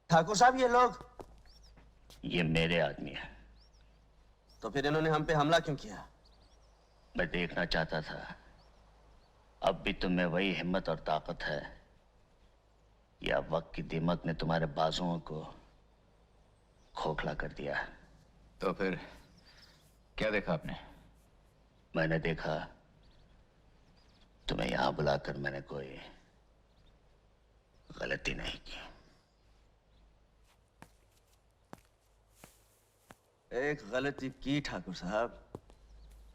ठाकुर साहब ये लोग? ये मेरे आदमी है। तो फिर इन्होंने हम पे हमला क्यों किया? मैं देखना चाहता था अब भी तुम में वही हिम्मत और ताकत है या वक्त की दीमक ने तुम्हारे बाजुओं को खोखला कर दिया। तो फिर क्या देखा आपने? मैंने देखा तुम्हें यहां बुलाकर मैंने कोई गलती नहीं की। एक गलती की ठाकुर साहब,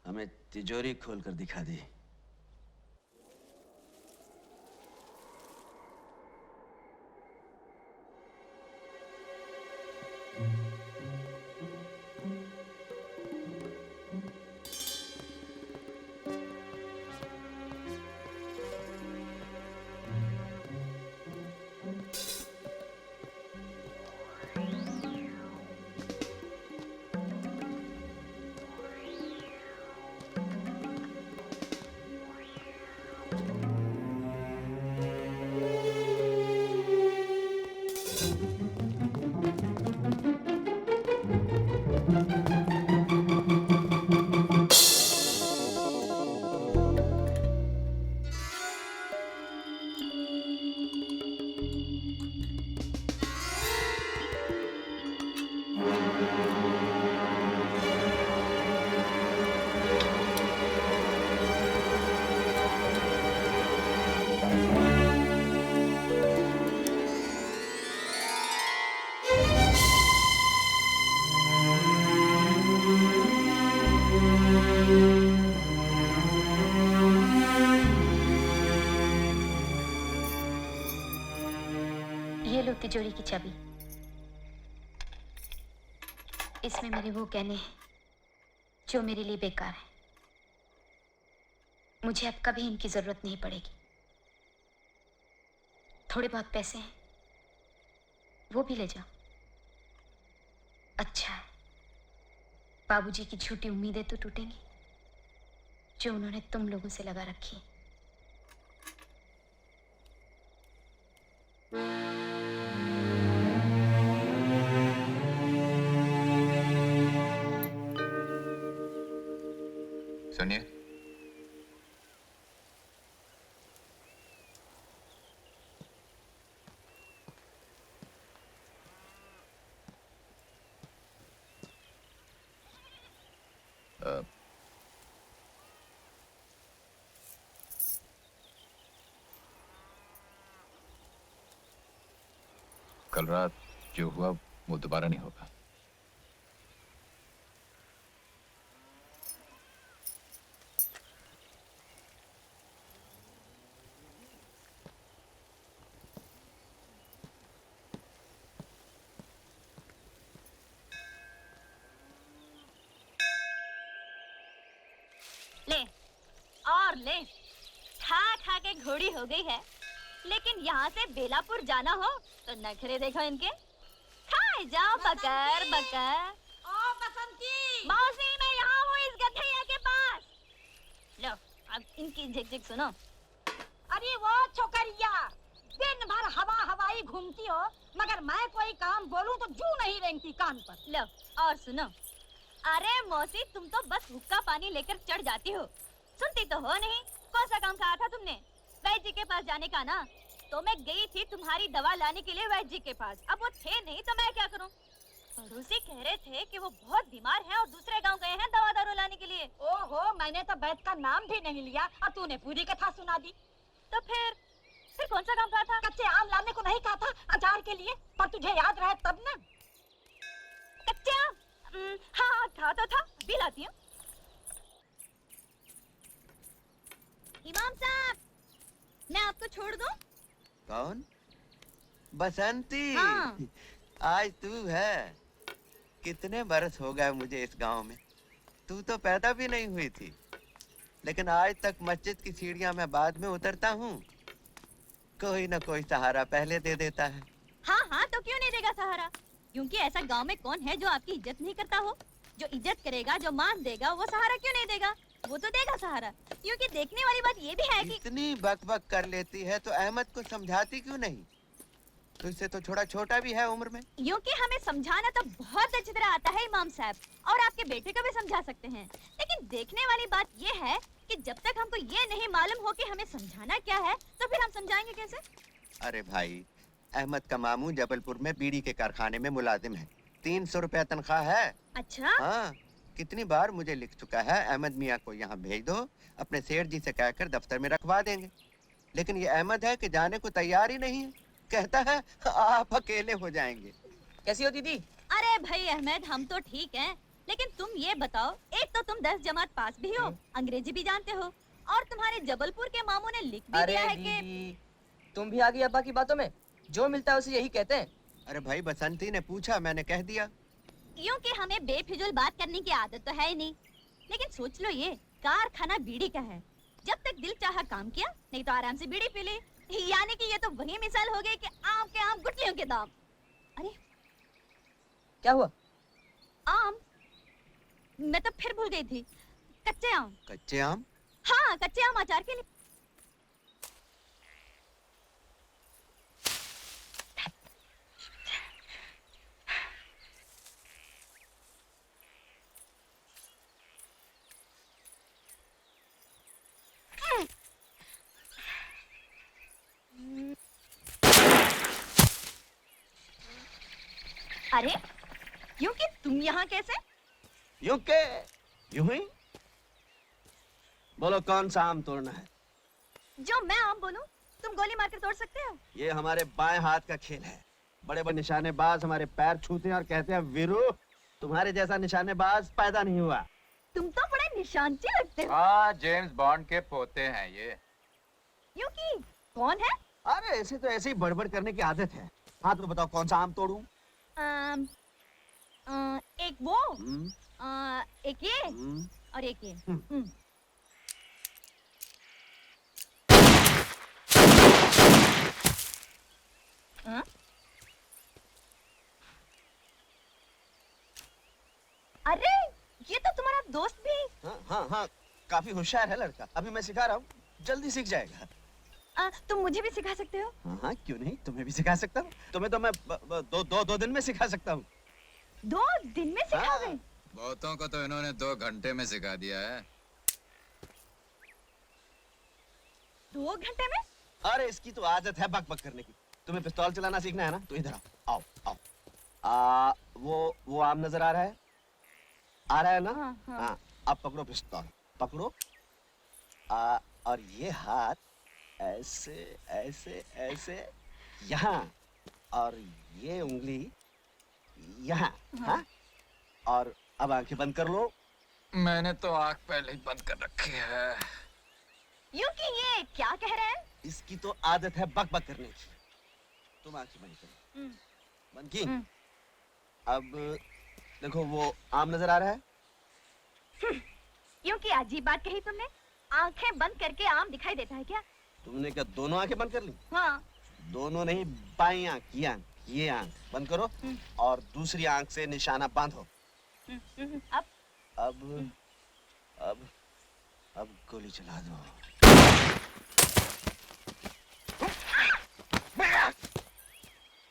हमें तिजोरी खोलकर दिखा दी। ये लो तिजोरी की चाबी। इसमें मेरे वो गहने हैं जो मेरे लिए बेकार हैं। मुझे अब कभी इनकी जरूरत नहीं पड़ेगी। थोड़े बहुत पैसे हैं, वो भी ले जाओ। अच्छा है, बाबूजी की झूठी उम्मीदें तो टूटेंगी जो उन्होंने तुम लोगों से लगा रखी। सुनिए, कल रात जो हुआ वो दोबारा नहीं होगा। ले और ले, खा खा के घोड़ी हो गई है, लेकिन यहाँ से बेलापुर जाना हो तो नखरे देखो इनके। खाए जाओ बकर बकर। ओ बसंती, मौसी मैं यहाँ हूँ इस गधैया के पास। लो अब इनकी झिक-झिक सुनो। अरे वो छोकरिया, दिन भर हवा हवाई घूमती हो, मगर मैं कोई काम बोलूं तो जू नहीं रेंगती कान पर। लो और सुनो। अरे मौसी तुम तो बस हुक्का पानी लेकर चढ़ जाती हो, सुनती तो हो नहीं। कौन सा काम कहा था तुमने? वैद्य जी के पास जाने का ना। तो मैं गई थी तुम्हारी दवा लाने के लिए वैद्य जी के पास। अब वो थे नहीं तो मैं क्या करूं? पड़ोसी कह रहे थे कि वो बहुत बीमार हैं और दूसरे गांव गए हैं दवा दारू लाने के लिए। ओहो, मैंने तो वैद्य का नाम भी नहीं लिया और तूने पूरी कथा सुना दी। तो फिर कौन सा काम कहा था? कच्चे आम लाने को नहीं कहा था अचार के लिए? पर तुझे याद रहे तब ना। कच्चे आम? हाँ था तो था, अभी लाती हूँ। इमाम साहब, मैं आपको छोड़ दूं? कौन? बसंती? हाँ। आज तू है? कितने बरस हो गए मुझे इस गांव में, तू तो पैदा भी नहीं हुई थी, लेकिन आज तक मस्जिद की सीढ़ियां मैं बाद में उतरता हूँ, कोई ना कोई सहारा पहले दे देता है। हाँ हाँ, तो क्यों नहीं देगा सहारा? क्योंकि ऐसा गांव में कौन है जो आपकी इज्जत नहीं करता हो? जो इज्जत करेगा, जो मान देगा, वो सहारा क्यों नहीं देगा? वो तो देगा सहारा। क्योंकि देखने वाली बात ये भी है कि इतनी बकबक कर लेती है तो अहमद को समझाती क्यों नहीं? तो इससे तो छोटा छोटा भी है उम्र में। यूं कि हमें समझाना तो बहुत अच्छी तरह आता है इमाम साहब, और आपके बेटे को भी समझा सकते हैं, लेकिन देखने वाली बात ये है कि जब तक हमको ये नहीं मालूम हो कि हमें समझाना क्या है, तो फिर हम समझाएंगे कैसे? अरे भाई, अहमद का मामू जबलपुर में बीड़ी के कारखाने में मुलाजिम है। 300 रुपया तनख्वाह है। अच्छा? हाँ, कितनी बार मुझे लिख चुका है, अहमद मियाँ को यहाँ भेज दो, अपने सेठ जी से कहकर दफ्तर में रखवा देंगे। लेकिन ये अहमद है कि जाने को तैयार ही नहीं है। कहता है आप अकेले हो जाएंगे। कैसी हो दीदी? अरे भाई अहमद, हम तो ठीक हैं, लेकिन तुम ये बताओ, एक तो तुम 10 जमात पास भी हो, अंग्रेजी भी जानते हो, और तुम्हारे जबलपुर के मामू ने लिख भी अरे दिया है दीदी, तुम भी आ गई अब्बा की बातों में। जो मिलता है उसे यही कहते हैं। अरे भाई, बसंती ने पूछा, मैंने कह दिया। यूं कि हमें बेफिजूल बात करने की आदत तो है ही नहीं, लेकिन सोच लो, ये कारखाना बीड़ी का है। जब तक दिल चाहा काम किया, नहीं तो आराम से बीड़ी पी ली। यानी कि ये तो वही मिसाल हो गई कि आम के आम गुठलियों के दाम। अरे क्या हुआ? आम? मैं तो फिर भूल गई थी। कच्चे आम। कच्चे आम? हाँ, कच्चे आम अचार के लिए। अरे, यूं कि तुम यहाँ कैसे? यूं के यूं ही। बोलो कौन सा आम तोड़ना है? जो मैं आम बोलूं, तुम गोली मारकर तोड़ सकते हो। ये हमारे बाएं हाथ का खेल है। बड़े बड़े निशानेबाज हमारे पैर छूते हैं और कहते हैं वीरू, तुम्हारे जैसा निशानेबाज पैदा नहीं हुआ। तुम तो बड़े निशानची लगते हो। हाँ, जेम्स बॉन्ड के पोते हैं ये। यूं कि कौन है? अरे ऐसे तो ऐसे ही बड़बड़ करने की आदत है। हाँ तो बताओ कौन सा आम तोड़ूं? एक वो, एक ये, हम्म, और एक ये। हाँ? अरे, ये तो तुम्हारा दोस्त भी। हाँ हाँ हाँ, काफी होशियार है लड़का। अभी मैं सिखा रहा हूँ, जल्दी सीख जाएगा। तुम मुझे भी सिखा सकते हो? हाँ हाँ, क्यों नहीं, तुम्हें भी सिखा सकता हूँ। तुम्हें तो मैं दो दिन में सिखा सकता हूँ। 2 दिन में सिखाओगे? बहुतों को तो इन्होंने 2 घंटे में सिखा दिया है। 2 घंटे में? अरे इसकी तो आदत है बक बक करने की। तुम्हें पिस्तौल चलाना सीखना है ना, तो इधर आओ आओ आओ। वो आम नजर आ रहा है? आ रहा है ना? हाँ, हाँ। हाँ, अब पकड़ो पिस्तौल, पकड़ो। और ये हाथ ऐसे ऐसे ऐसे यहाँ, और ये उंगली यहाँ। हाँ? और अब आंखें बंद कर लो। मैंने तो आँख पहले ही बंद कर रखी है। यूं कि ये क्या कह रहे हैं? इसकी तो आदत है बक बक करने की। तुम आंखें बंद करो। बंद की? अब देखो, वो आम नजर आ रहा है? यूं कि अजीब बात कही तुमने। आंखें बंद करके आम दिखाई देता है क्या? तुमने क्या दोनों आंखें बंद कर ली? हाँ। दोनों नहीं, बाई आंख, ये आंख, ये आंख बंद करो, और दूसरी आंख से निशाना बांधो। अब? अब गोली चला दो।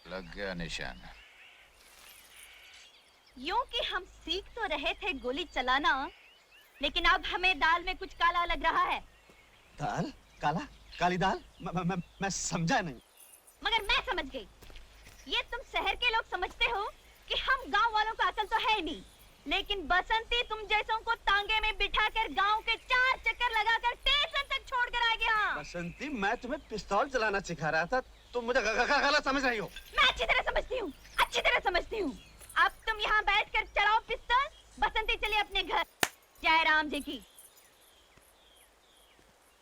लग गया निशान। यूं कि हम सीख तो रहे थे गोली चलाना, लेकिन अब हमें दाल में कुछ काला लग रहा है। दाल? काला? काली दाल? मैं समझा नहीं। मगर मैं समझ गई। ये तुम शहर के लोग समझते हो कि हम गांव वालों को अकल तो है नहीं, लेकिन बसंती तुम जैसों को तांगे में बिठाकर गांव के 4 चक्कर लगाकर स्टेशन तक छोड़ कर आ गया। बसंती, मैं तुम्हें पिस्तौल चलाना सिखा रहा था, तुम मुझे गलत समझ रही हो। मैं अच्छी तरह समझती हूँ, अच्छी तरह समझती हूँ। अब तुम यहाँ बैठकर चलाओ पिस्तौल। बसंती चली अपने घर। जय राम जी की।